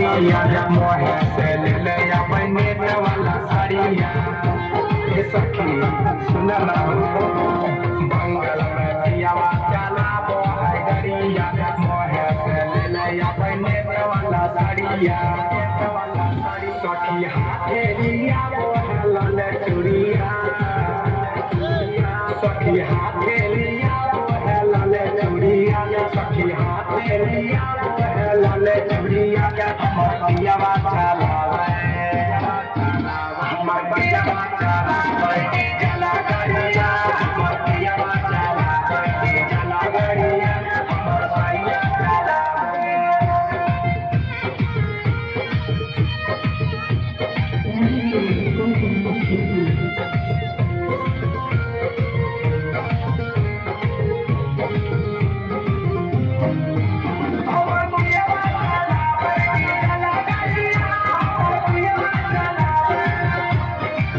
साड़िया मोहे से ले ले अपने वाला साड़िया ये सखी सुनला बंगल में पियावा चला बो है गरिया मोहे से ले ले अपने वाला साड़िया सखी हाथे लिया